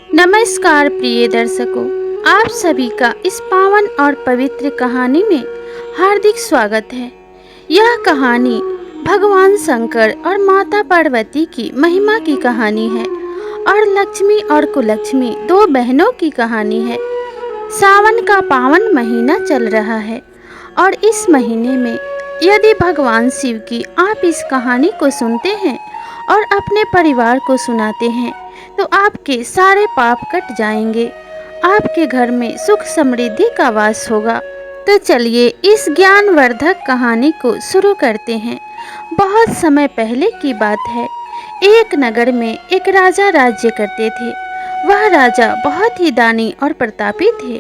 नमस्कार प्रिय दर्शकों, आप सभी का इस पावन और पवित्र कहानी में हार्दिक स्वागत है। यह कहानी भगवान शंकर और माता पार्वती की महिमा की कहानी है और लक्ष्मी और कुलक्ष्मी दो बहनों की कहानी है। सावन का पावन महीना चल रहा है और इस महीने में यदि भगवान शिव की आप इस कहानी को सुनते हैं और अपने परिवार को सुनाते हैं तो आपके सारे पाप कट जाएंगे, आपके घर में सुख समृद्धि का वास होगा। तो चलिए इस ज्ञानवर्धक कहानी को शुरू करते हैं। बहुत समय पहले की बात है। एक नगर में एक राजा राज्य करते थे। वह राजा बहुत ही दानी और प्रतापी थे।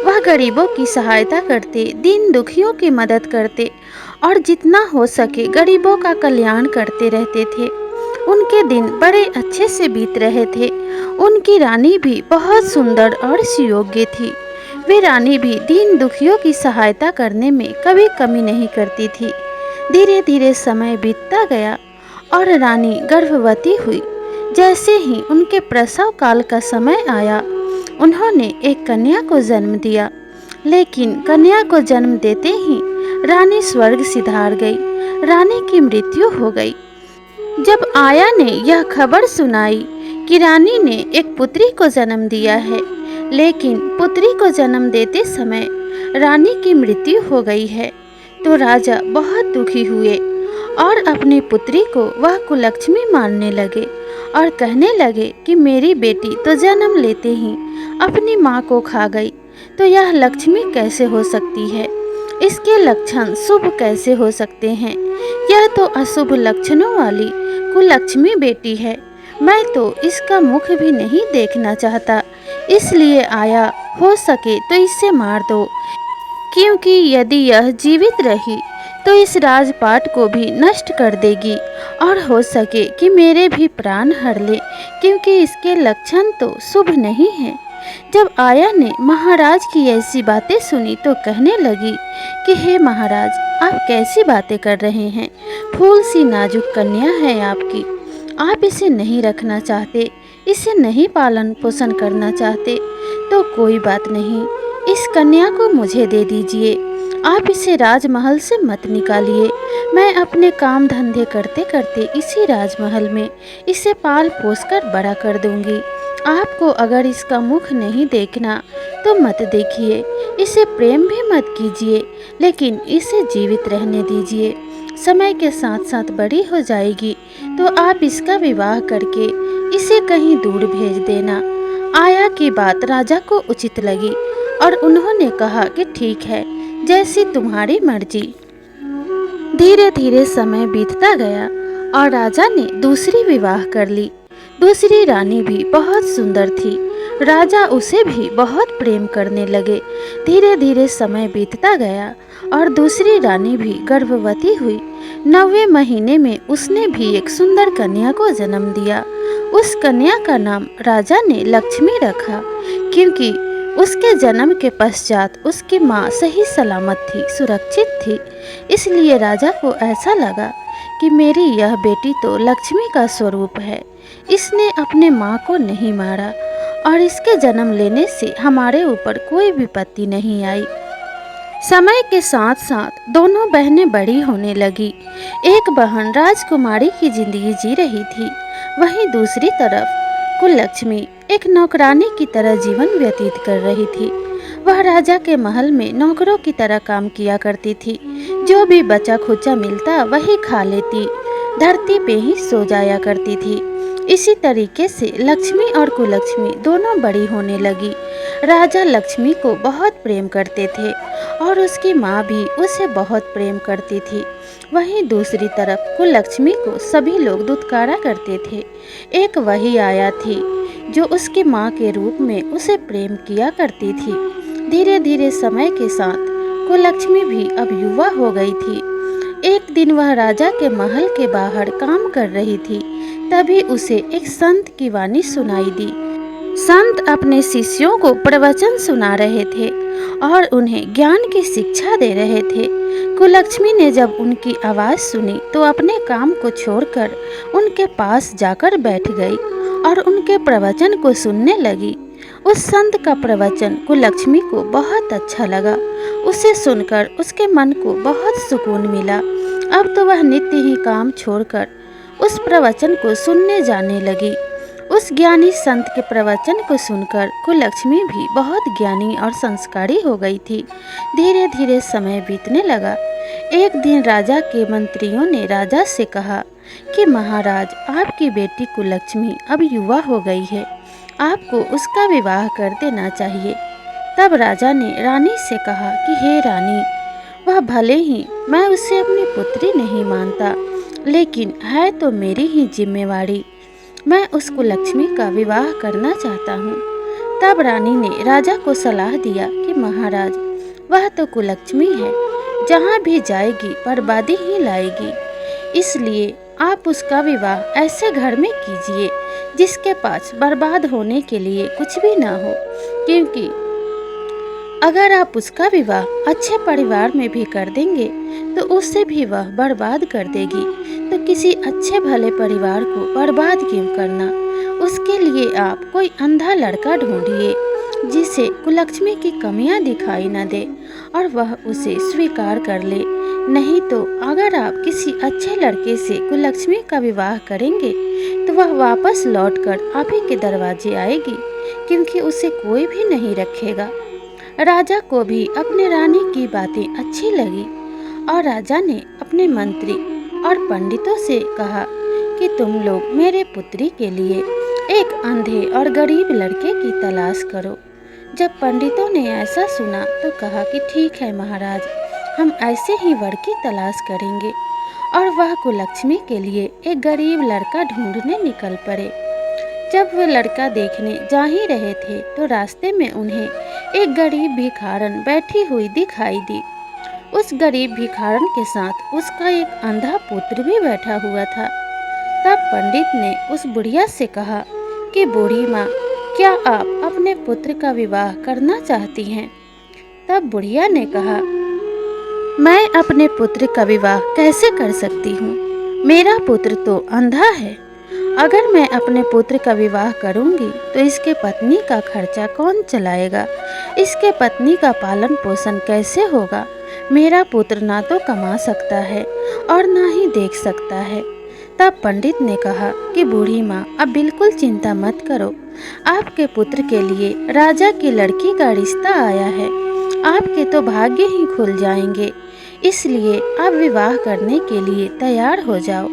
वह गरीबों की सहायता करते, दीन दुखियों की मदद करते और जितना हो सके गरीबों का कल्याण करते रहते थे। उनके दिन बड़े अच्छे से बीत रहे थे। उनकी रानी भी बहुत सुंदर और सुयोग्य थी। वे रानी भी दीन दुखियों की सहायता करने में कभी कमी नहीं करती थी। धीरे धीरे समय बीतता गया और रानी गर्भवती हुई। जैसे ही उनके प्रसव काल का समय आया, उन्होंने एक कन्या को जन्म दिया। लेकिन कन्या को जन्म देते ही रानी स्वर्ग सिधार गई। रानी की मृत्यु हो गई। जब आया ने यह खबर सुनाई कि रानी ने एक पुत्री को जन्म दिया है, लेकिन पुत्री को जन्म देते समय रानी की मृत्यु हो गई है, तो राजा बहुत दुखी हुए और अपनी पुत्री को वह कुलक्ष्मी मानने लगे और कहने लगे कि मेरी बेटी तो जन्म लेते ही अपनी माँ को खा गई, तो यह लक्ष्मी कैसे हो सकती है? इसके लक्षण शुभ कैसे हो सकते हैं? यह तो अशुभ लक्षणों वाली कुलक्ष्मी बेटी है। मैं तो इसका मुख भी नहीं देखना चाहता, इसलिए आया, हो सके तो इसे मार दो, क्योंकि यदि यह जीवित रही तो इस राजपाट को भी नष्ट कर देगी और हो सके कि मेरे भी प्राण हर ले, क्योंकि इसके लक्षण तो शुभ नहीं हैं। जब आया ने महाराज की ऐसी बातें सुनी तो कहने लगी कि हे महाराज, आप कैसी बातें कर रहे हैं? फूल सी नाजुक कन्या है आपकी, आप इसे नहीं रखना चाहते, इसे नहीं पालन पोषण करना चाहते, तो कोई बात नहीं, इस कन्या को मुझे दे दीजिए। आप इसे राजमहल से मत निकालिए। मैं अपने काम धंधे करते करते इसी राजमहल में इसे पाल पोस कर बड़ा कर दूंगी। आपको अगर इसका मुख नहीं देखना तो मत देखिए, इसे प्रेम भी मत कीजिए, लेकिन इसे जीवित रहने दीजिए। समय के साथ साथ बड़ी हो जाएगी तो आप इसका विवाह करके इसे कहीं दूर भेज देना। आया की बात राजा को उचित लगी और उन्होंने कहा कि ठीक है, जैसी तुम्हारी मर्जी। धीरे धीरे समय बीतता गया और राजा ने दूसरी विवाह कर ली। दूसरी रानी भी बहुत सुंदर थी। राजा उसे भी बहुत प्रेम करने लगे। धीरे धीरे समय बीतता गया और दूसरी रानी भी गर्भवती हुई। 9वें महीने में उसने भी एक सुंदर कन्या को जन्म दिया। उस कन्या का नाम राजा ने लक्ष्मी रखा, क्योंकि उसके जन्म के पश्चात उसकी माँ सही सलामत थी, सुरक्षित थी। इसलिए राजा को ऐसा लगा कि मेरी यह बेटी तो लक्ष्मी का स्वरूप है। इसने अपने माँ को नहीं मारा और इसके जन्म लेने से हमारे ऊपर कोई विपत्ति नहीं आई। समय के साथ साथ दोनों बहनें बड़ी होने लगी। एक बहन राजकुमारी की जिंदगी जी रही थी, वहीं दूसरी तरफ कुलक्ष्मी एक नौकरानी की तरह जीवन व्यतीत कर रही थी। वह राजा के महल में नौकरों की तरह काम किया करती थी। जो भी बचा खुचा मिलता वही खा लेती, धरती पे ही सो जाया करती थी। इसी तरीके से लक्ष्मी और कुलक्ष्मी दोनों बड़ी होने लगी। राजा लक्ष्मी को बहुत प्रेम करते थे और उसकी माँ भी उसे बहुत प्रेम करती थी। वहीं दूसरी तरफ कुलक्ष्मी को सभी लोग दुत्कारा करते थे। एक वही आया थी जो उसकी माँ के रूप में उसे प्रेम किया करती थी। धीरे धीरे समय के साथ कुलक्ष्मी भी अब युवा हो गई थी। एक दिन वह राजा के महल के बाहर काम कर रही थी, तभी उसे एक संत की वाणी सुनाई दी। संत अपने शिष्यों को प्रवचन सुना रहे थे और उन्हें ज्ञान की शिक्षा दे रहे थे। कुलक्ष्मी ने जब उनकी आवाज़ सुनी तो अपने काम को छोड़कर उनके पास जाकर बैठ गई और उनके प्रवचन को सुनने लगी। उस संत का प्रवचन कुलक्ष्मी को बहुत अच्छा लगा। उसे सुनकर उसके मन को बहुत सुकून मिला। अब तो वह नित्य ही काम छोड़कर उस प्रवचन को सुनने जाने लगी। उस ज्ञानी संत के प्रवचन को सुनकर कुलक्ष्मी भी बहुत ज्ञानी और संस्कारी हो गई थी। धीरे धीरे समय बीतने लगा। एक दिन राजा के मंत्रियों ने राजा से कहा कि महाराज, आपकी बेटी कुलक्ष्मी अब युवा हो गई है, आपको उसका विवाह कर देना चाहिए। तब राजा ने रानी से कहा कि हे रानी, वह भले ही मैं उसे अपनी पुत्री नहीं मानता, लेकिन है तो मेरी ही जिम्मेवारी। मैं उस कुलक्ष्मी का विवाह करना चाहता हूँ। तब रानी ने राजा को सलाह दिया कि महाराज, वह तो कुलक्ष्मी है, जहाँ भी जाएगी बर्बादी ही लाएगी। इसलिए आप उसका विवाह ऐसे घर में कीजिए जिसके पास बर्बाद होने के लिए कुछ भी ना हो, क्योंकि अगर आप उसका विवाह अच्छे परिवार में भी कर देंगे तो उससे भी वह बर्बाद कर देगी। तो किसी अच्छे भले परिवार को बर्बाद क्यों करना? उसके लिए आप कोई अंधा लड़का ढूंढिए जिसे कुलक्ष्मी की कमियां दिखाई न दे और वह उसे स्वीकार कर ले। नहीं तो अगर आप किसी अच्छे लड़के से कुलक्ष्मी का विवाह करेंगे तो वह वापस लौटकर आप ही के दरवाजे आएगी, क्योंकि उसे कोई भी नहीं रखेगा। राजा को भी अपने रानी की बातें अच्छी लगी और राजा ने अपने मंत्री और पंडितों से कहा कि तुम लोग मेरे पुत्री के लिए एक अंधे और गरीब लड़के की तलाश करो। जब पंडितों ने ऐसा सुना तो कहा कि ठीक है महाराज, हम ऐसे ही वर की तलाश करेंगे। और वह कुलक्ष्मी के लिए एक गरीब लड़का ढूंढने निकल पड़े। जब वे लड़का देखने जा ही रहे थे तो रास्ते में उन्हें एक गरीब भिखारन बैठी हुई दिखाई दी। उस गरीब भिखारन के साथ उसका एक अंधा पुत्र भी बैठा हुआ था। तब पंडित ने उस बुढ़िया से कहा कि बूढ़ी माँ, क्या आप अपने पुत्र का विवाह करना चाहती हैं? तब बुढ़िया ने कहा, मैं अपने पुत्र का विवाह कैसे कर सकती हूँ? मेरा पुत्र तो अंधा है। अगर मैं अपने पुत्र का विवाह करूँगी तो इसके पत्नी का खर्चा कौन चलाएगा? इसके पत्नी का पालन पोषण कैसे होगा? मेरा पुत्र ना तो कमा सकता है और ना ही देख सकता है। तब पंडित ने कहा कि बूढ़ी माँ, अब बिल्कुल चिंता मत करो। आपके पुत्र के लिए राजा की लड़की का रिश्ता आया है। आपके तो भाग्य ही खुल जाएंगे। इसलिए आप विवाह करने के लिए तैयार हो जाओ।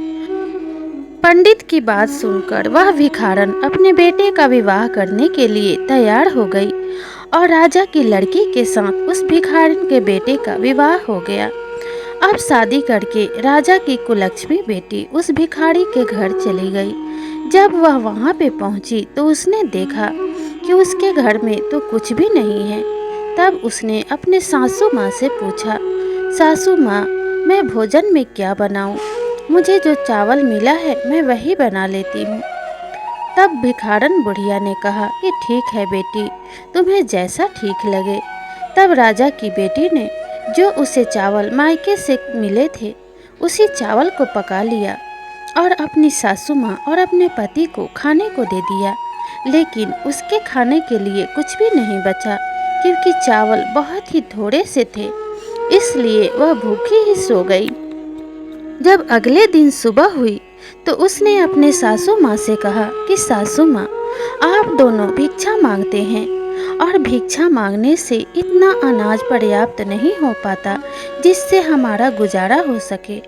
पंडित की बात सुनकर वह भिखारन अपने बेटे का विवाह करने के लिए तैयार हो गई और राजा की लड़की के साथ उस भिखारन के बेटे का विवाह हो गया। अब शादी करके राजा की कुलक्ष्मी बेटी उस भिखारी के घर चली गई। जब वह वहां पे पहुंची तो उसने देखा कि उसके घर में तो कुछ भी नहीं है। तब उसने अपने सासू माँ से पूछा, सासू माँ, मैं भोजन में क्या बनाऊं? मुझे जो चावल मिला है मैं वही बना लेती हूँ। तब भिखारन बुढ़िया ने कहा कि ठीक है बेटी, तुम्हें जैसा ठीक लगे। तब राजा की बेटी ने जो उसे चावल मायके से मिले थे उसी चावल को पका लिया और अपनी सासू माँ और अपने पति को खाने को दे दिया। लेकिन उसके खाने के लिए कुछ भी नहीं बचा, क्योंकि चावल बहुत ही थोड़े से थे। इसलिए वह भूखी ही सो गई। जब अगले दिन सुबह हुई तो उसने अपने सासू माँ से कहा कि सासू माँ, आप दोनों भिक्षा मांगते हैं और भिक्षा मांगने से इतना अनाज पर्याप्त नहीं हो पाता जिससे हमारा गुजारा हो सके।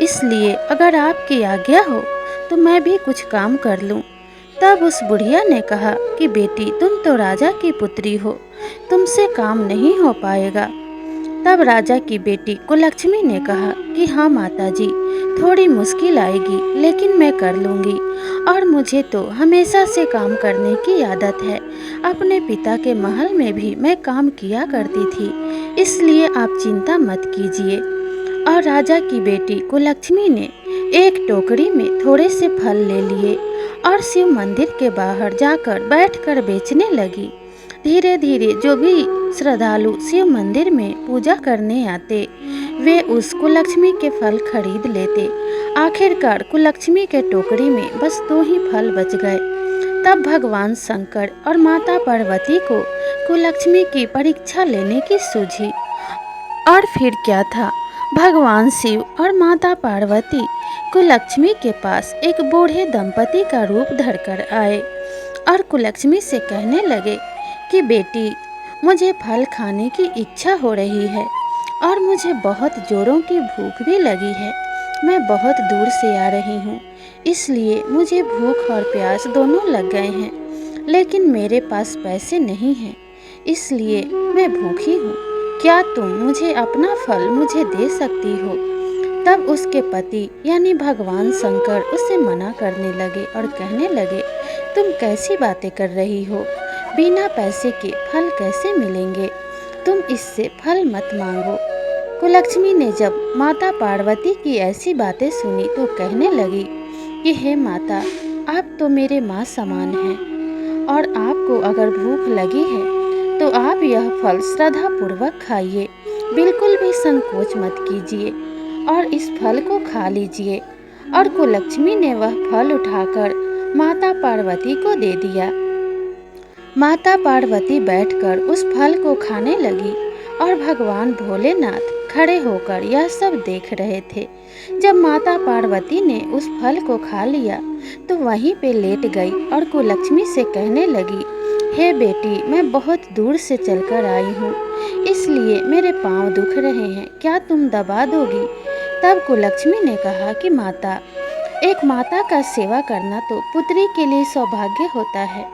इसलिए अगर आपकी आज्ञा हो तो मैं भी कुछ काम कर लूं। तब उस बुढ़िया ने कहा कि बेटी, तुम तो राजा की पुत्री हो, तुमसे काम नहीं हो पाएगा। तब राजा की बेटी कुलक्ष्मी ने कहा कि हाँ माताजी, थोड़ी मुश्किल आएगी लेकिन मैं कर लूँगी, और मुझे तो हमेशा से काम करने की आदत है। अपने पिता के महल में भी मैं काम किया करती थी, इसलिए आप चिंता मत कीजिए। और राजा की बेटी कुलक्ष्मी ने एक टोकरी में थोड़े से फल ले लिए और शिव मंदिर के बाहर जाकर बैठकर बेचने लगी। धीरे धीरे जो भी श्रद्धालु शिव मंदिर में पूजा करने आते वे उस कुलक्ष्मी के फल खरीद लेते। आखिरकार कुलक्ष्मी के टोकरी में बस 2 ही फल बच गए। तब भगवान शंकर और माता पार्वती को कुलक्ष्मी की परीक्षा लेने की सूझी। और फिर क्या था, भगवान शिव और माता पार्वती कुलक्ष्मी के पास एक बूढ़े दंपति का रूप धरकर आए और कुलक्ष्मी से कहने लगे कि बेटी, मुझे फल खाने की इच्छा हो रही है और मुझे बहुत जोरों की भूख भी लगी है। मैं बहुत दूर से आ रही हूँ, इसलिए मुझे भूख और प्यास दोनों लग गए हैं, लेकिन मेरे पास पैसे नहीं हैं, इसलिए मैं भूखी हूँ। क्या तुम मुझे अपना फल मुझे दे सकती हो? तब उसके पति यानी भगवान शंकर उसे मना करने लगे और कहने लगे, तुम कैसी बातें कर रही हो? बिना पैसे के फल कैसे मिलेंगे? तुम इससे फल मत मांगो। कुलक्ष्मी ने जब माता पार्वती की ऐसी बातें सुनी तो कहने लगी कि हे माता, आप तो मेरे माँ समान हैं और आपको अगर भूख लगी है तो आप यह फल श्रद्धा पूर्वक खाइए, बिल्कुल भी संकोच मत कीजिए और इस फल को खा लीजिए। और कुलक्ष्मी ने वह फल उठाकर माता पार्वती को दे दिया। माता पार्वती बैठकर उस फल को खाने लगी और भगवान भोलेनाथ खड़े होकर यह सब देख रहे थे। जब माता पार्वती ने उस फल को खा लिया तो वहीं पे लेट गई और कुलक्ष्मी से कहने लगी, हे बेटी, मैं बहुत दूर से चलकर आई हूँ, इसलिए मेरे पाँव दुख रहे हैं, क्या तुम दबा दोगी? तब कुलक्ष्मी ने कहा कि माता, एक माता का सेवा करना तो पुत्री के लिए सौभाग्य होता है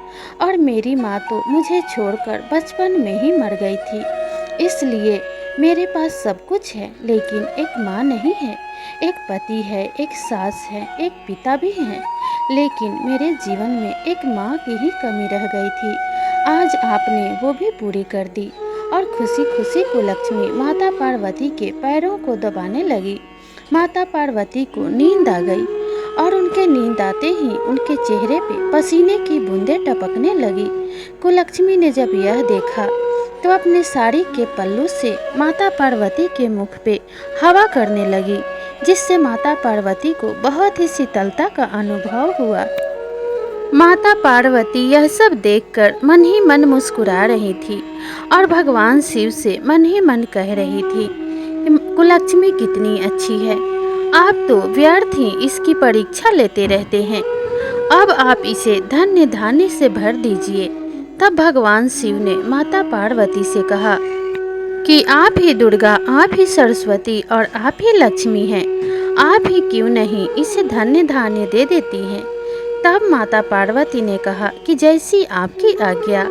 और मेरी माँ तो मुझे छोड़कर बचपन में ही मर गई थी, इसलिए मेरे पास सब कुछ है, लेकिन एक माँ नहीं है। एक पति है, एक सास है, एक पिता भी है, लेकिन मेरे जीवन में एक माँ की ही कमी रह गई थी। आज आपने वो भी पूरी कर दी। और खुशी खुशी कुलक्ष्मी माता पार्वती के पैरों को दबाने लगी। माता पार्वती को नींद आ गई और उनके नींद आते ही उनके चेहरे पे पसीने की बूंदें टपकने लगी। कुलक्ष्मी ने जब यह देखा तो अपने साड़ी के पल्लू से माता पार्वती के मुख पे हवा करने लगी, जिससे माता पार्वती को बहुत ही शीतलता का अनुभव हुआ। माता पार्वती यह सब देखकर मन ही मन मुस्कुरा रही थी और भगवान शिव से मन ही मन कह रही थी कि कुलक्ष्मी कितनी अच्छी है, आप तो व्यर्थ ही इसकी परीक्षा लेते रहते हैं, अब आप इसे धन्य धान्य से भर दीजिए। तब भगवान शिव ने माता पार्वती से कहा कि आप ही दुर्गा, आप ही सरस्वती और आप ही लक्ष्मी हैं, आप ही क्यों नहीं इसे धन्य धान्य दे देती हैं। तब माता पार्वती ने कहा कि जैसी आपकी आज्ञा।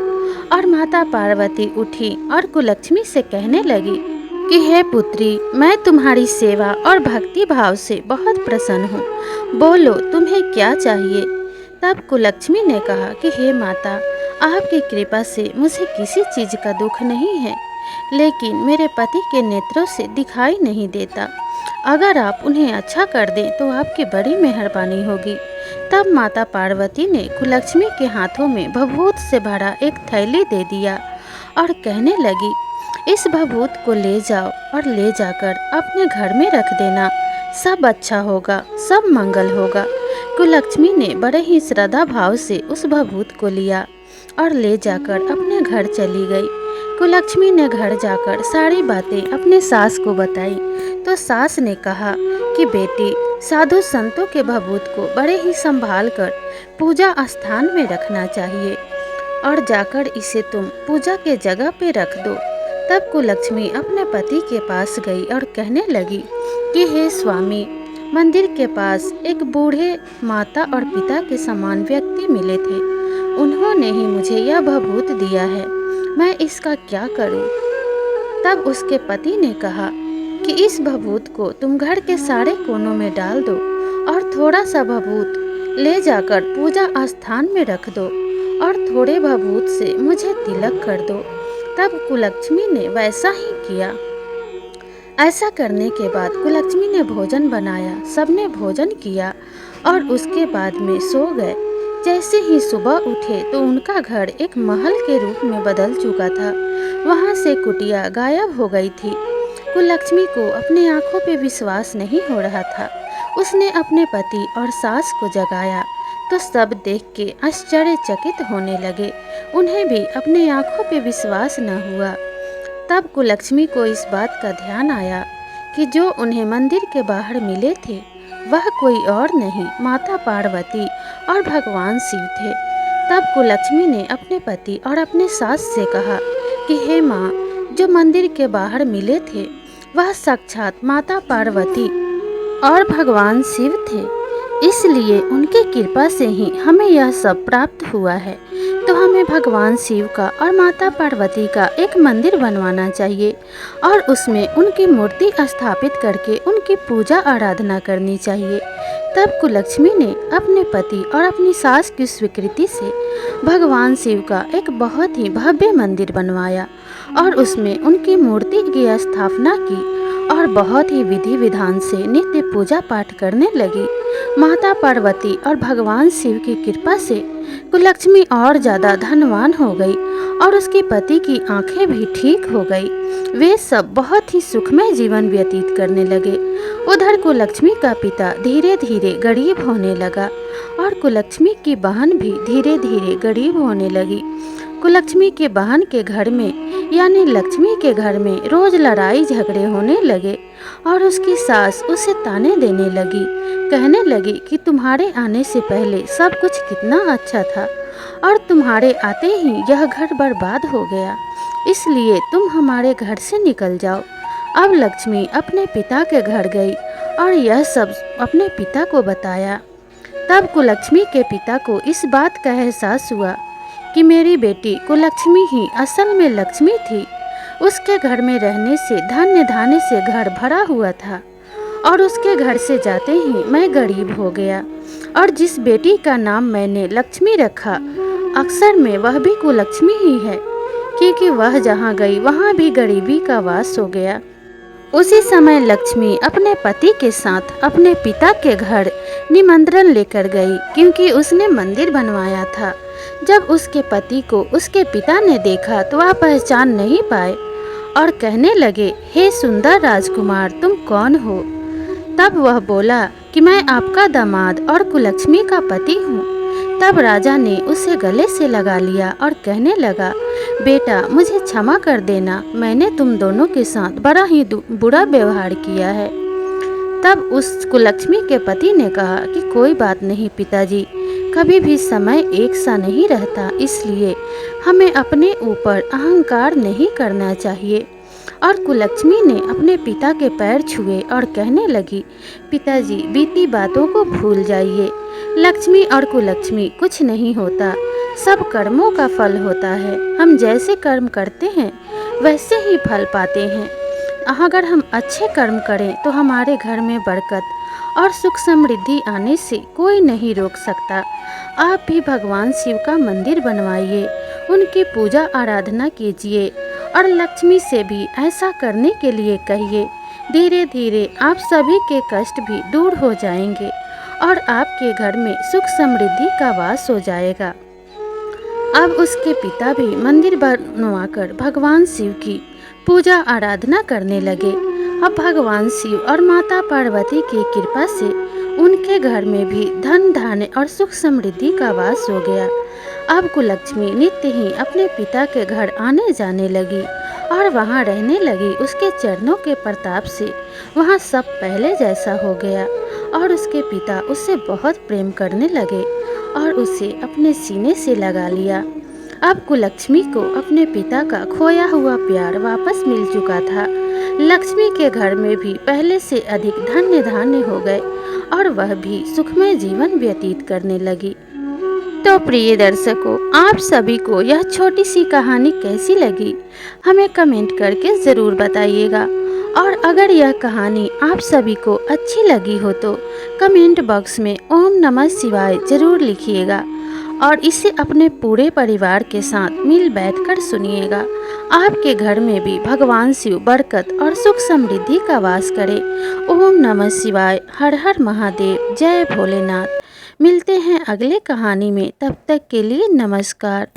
और माता पार्वती उठी और कुलक्ष्मी से कहने लगी कि हे पुत्री, मैं तुम्हारी सेवा और भक्ति भाव से बहुत प्रसन्न हूँ, बोलो तुम्हें क्या चाहिए। तब कुलक्ष्मी ने कहा कि हे माता, आपकी कृपा से मुझे किसी चीज़ का दुख नहीं है, लेकिन मेरे पति के नेत्रों से दिखाई नहीं देता, अगर आप उन्हें अच्छा कर दें तो आपकी बड़ी मेहरबानी होगी। तब माता पार्वती ने कुलक्ष्मी के हाथों में भभूत से भरा एक थैली दे दिया और कहने लगी, इस भभूत को ले जाओ और ले जाकर अपने घर में रख देना, सब अच्छा होगा, सब मंगल होगा। कुलक्ष्मी ने बड़े ही श्रद्धा भाव से उस भभूत को लिया और ले जाकर अपने घर चली गई। कुलक्ष्मी ने घर जाकर सारी बातें अपने सास को बताई तो सास ने कहा कि बेटी, साधु संतों के भभूत को बड़े ही संभाल कर पूजा स्थान में रखना चाहिए और जाकर इसे तुम पूजा के जगह पे रख दो। तब कुलक्ष्मी अपने पति के पास गई और कहने लगी कि हे स्वामी, मंदिर के पास एक बूढ़े माता और पिता के समान व्यक्ति मिले थे, उन्होंने ही मुझे यह भभूत दिया है, मैं इसका क्या करूं? तब उसके पति ने कहा कि इस भभूत को तुम घर के सारे कोनों में डाल दो और थोड़ा सा भभूत ले जाकर पूजा स्थान में रख दो और थोड़े भभूत से मुझे तिलक कर दो। तब कुलक्ष्मी ने वैसा ही किया। ऐसा करने के बाद कुलक्ष्मी ने भोजन बनाया, सबने भोजन किया और उसके बाद में सो गए। जैसे ही सुबह उठे तो उनका घर एक महल के रूप में बदल चुका था, वहाँ से कुटिया गायब हो गई थी। कुलक्ष्मी को अपने आंखों पे विश्वास नहीं हो रहा था। उसने अपने पति और सास को जगाया तो सब देख के आश्चर्यचकित होने लगे। उन्हें भी अपने आंखों पे विश्वास न हुआ। तब कुलक्ष्मी को इस बात का ध्यान आया कि जो उन्हें मंदिर के बाहर मिले थे वह कोई और नहीं, माता पार्वती और भगवान शिव थे। तब कुलक्ष्मी ने अपने पति और अपने सास से कहा कि हे माँ, जो मंदिर के बाहर मिले थे वह साक्षात माता पार्वती और भगवान शिव थे, इसलिए उनकी कृपा से ही हमें यह सब प्राप्त हुआ है। तो हमें भगवान शिव का और माता पार्वती का एक मंदिर बनवाना चाहिए और उसमें उनकी मूर्ति स्थापित करके उनकी पूजा आराधना करनी चाहिए। तब कुलक्ष्मी ने अपने पति और अपनी सास की स्वीकृति से भगवान शिव का एक बहुत ही भव्य मंदिर बनवाया और उसमें उनकी मूर्ति की स्थापना की और बहुत ही विधि विधान से नित्य पूजा पाठ करने लगी। माता पार्वती और भगवान शिव की कृपा से कुलक्ष्मी और ज़्यादा धनवान हो गई और उसके पति की आंखें भी ठीक हो गई। वे सब बहुत ही सुखमय जीवन व्यतीत करने लगे। उधर कुलक्ष्मी का पिता धीरे धीरे गरीब होने लगा और कुलक्ष्मी की बहन भी धीरे धीरे गरीब होने लगी। कुलक्ष्मी के बहन के घर में यानी लक्ष्मी के घर में रोज लड़ाई झगड़े होने लगे और उसकी सास उसे ताने देने लगी, कहने लगी कि तुम्हारे आने से पहले सब कुछ कितना अच्छा था और तुम्हारे आते ही यह घर बर्बाद हो गया, इसलिए तुम हमारे घर से निकल जाओ। अब लक्ष्मी अपने पिता के घर गई और यह सब अपने पिता को बताया। तब कुलक्ष्मी के पिता को इस बात का एहसास हुआ कि मेरी बेटी कुलक्ष्मी ही असल में लक्ष्मी थी। उसके घर में रहने से धन्य धान्य से घर भरा हुआ था और उसके घर से जाते ही मैं गरीब हो गया और जिस बेटी का नाम मैंने लक्ष्मी रखा अक्सर में वह भी कुलक्ष्मी ही है, क्योंकि वह जहाँ गई वहाँ भी गरीबी का वास हो गया। उसी समय लक्ष्मी अपने पति के साथ अपने पिता के घर निमंत्रण लेकर गई, क्योंकि उसने मंदिर बनवाया था। जब उसके पति को उसके पिता ने देखा तो वह पहचान नहीं पाए और कहने लगे, हे सुंदर राजकुमार, तुम कौन हो? तब वह बोला कि मैं आपका दामाद और कुलक्ष्मी का पति हूँ। तब राजा ने उसे गले से लगा लिया और कहने लगा, बेटा मुझे क्षमा कर देना, मैंने तुम दोनों के साथ बड़ा ही बुरा व्यवहार किया है। तब उस कुलक्ष्मी के पति ने कहा कि कोई बात नहीं पिताजी, कभी भी समय एक सा नहीं रहता, इसलिए हमें अपने ऊपर अहंकार नहीं करना चाहिए। और कुलक्ष्मी ने अपने पिता के पैर छुए और कहने लगी, पिताजी बीती बातों को भूल जाइए। लक्ष्मी और कुलक्ष्मी कुछ नहीं होता, सब कर्मों का फल होता है। हम जैसे कर्म करते हैं वैसे ही फल पाते हैं। अगर हम अच्छे कर्म करें तो हमारे घर में बरकत और सुख समृद्धि आने से कोई नहीं रोक सकता। आप भी भगवान शिव का मंदिर बनवाइए, उनकी पूजा आराधना कीजिए और लक्ष्मी से भी ऐसा करने के लिए कहिए। धीरे धीरे आप सभी के कष्ट भी दूर हो जाएंगे और आपके घर में सुख समृद्धि का वास हो जाएगा। अब उसके पिता भी मंदिर बनवाकर भगवान शिव की पूजा आराधना करने लगे। अब भगवान शिव और माता पार्वती की कृपा से उनके घर में भी धन धान्य और सुख समृद्धि का वास हो गया। अब कुलक्ष्मी नित्य ही अपने पिता के घर आने जाने लगी और वहाँ रहने लगी। उसके चरणों के प्रताप से वहाँ सब पहले जैसा हो गया और उसके पिता उससे बहुत प्रेम करने लगे और उसे अपने सीने से लगा लिया। अब कुलक्ष्मी को अपने पिता का खोया हुआ प्यार वापस मिल चुका था। लक्ष्मी के घर में भी पहले से अधिक धन्य धान्य हो गए और वह भी सुखमय जीवन व्यतीत करने लगी। तो प्रिय दर्शकों, आप सभी को यह छोटी सी कहानी कैसी लगी हमें कमेंट करके ज़रूर बताइएगा। और अगर यह कहानी आप सभी को अच्छी लगी हो तो कमेंट बॉक्स में ओम नमः शिवाय ज़रूर लिखिएगा और इसे अपने पूरे परिवार के साथ मिल बैठकर सुनिएगा। आपके घर में भी भगवान शिव बरकत और सुख समृद्धि का वास करे। ओम नमः शिवाय। हर हर महादेव। जय भोलेनाथ। मिलते हैं अगले कहानी में, तब तक के लिए नमस्कार।